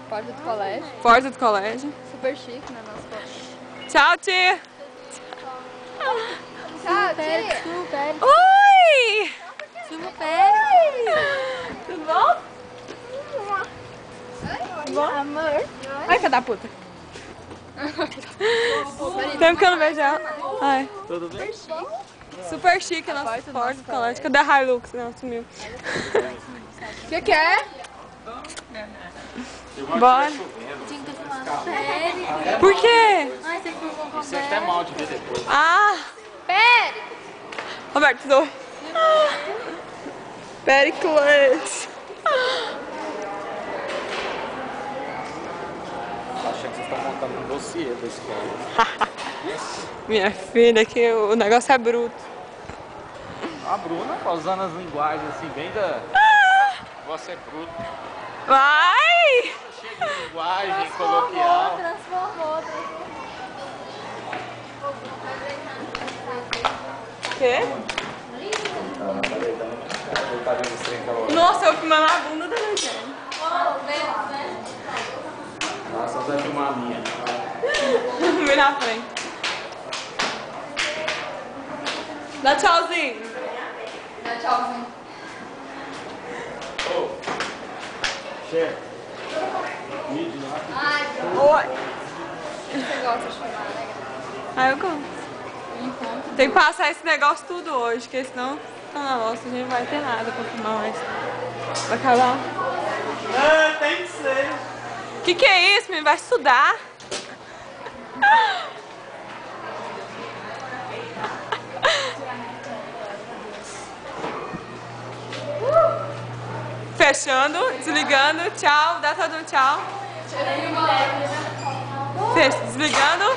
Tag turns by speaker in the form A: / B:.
A: Porta do colégio.
B: Porta do colégio.
A: Super chique na nossa porta.
B: Tchau, tia.
A: Tchau, tia.
C: Super.
B: Oi!
C: Super.
B: Tudo bom?
A: Tudo bom? Amor.
B: Ai, filha da puta. Tempo que eu não vejo ela. Ai.
D: Tudo bem?
B: Super chique a nossa porta do colégio. Cadê a Hilux? Não, sumiu.
A: O que é?
B: Bora.
C: Tinha que ter filmado. Sério?
B: Por quê?
C: Ai, você ficou com
D: Isso é até mal de ver depois.
B: Ah!
A: Pere.
B: Roberto, dois. Pericles.
D: Achei que vocês estão montando um dossiê da escola.
B: Minha filha, que o negócio é bruto.
D: A Bruna tá usando as linguagens assim, bem da... Você é bruto.
B: Vai!
D: Cheio de linguagem coloquial.
C: Transformou.
B: Quê? Nossa, eu filmando a bunda da Luciane.
D: Nossa, vai filmar a minha.
B: Vem na frente. Dá tchauzinho.
A: Dá tchauzinho.
D: Ô, chefe. Vídeo lá.
A: Ai,
B: Oi.
A: você gosta de filmar, né?
B: Ah, eu gosto. Tem que passar esse negócio tudo hoje, porque senão tá na nossa, a gente não vai ter nada pra filmar mais. Vai acabar?
D: É, tem que ser.
B: Que é isso, menino? Vai estudar? Fechando, desligando, tchau, dá todo um tchau. Desligando.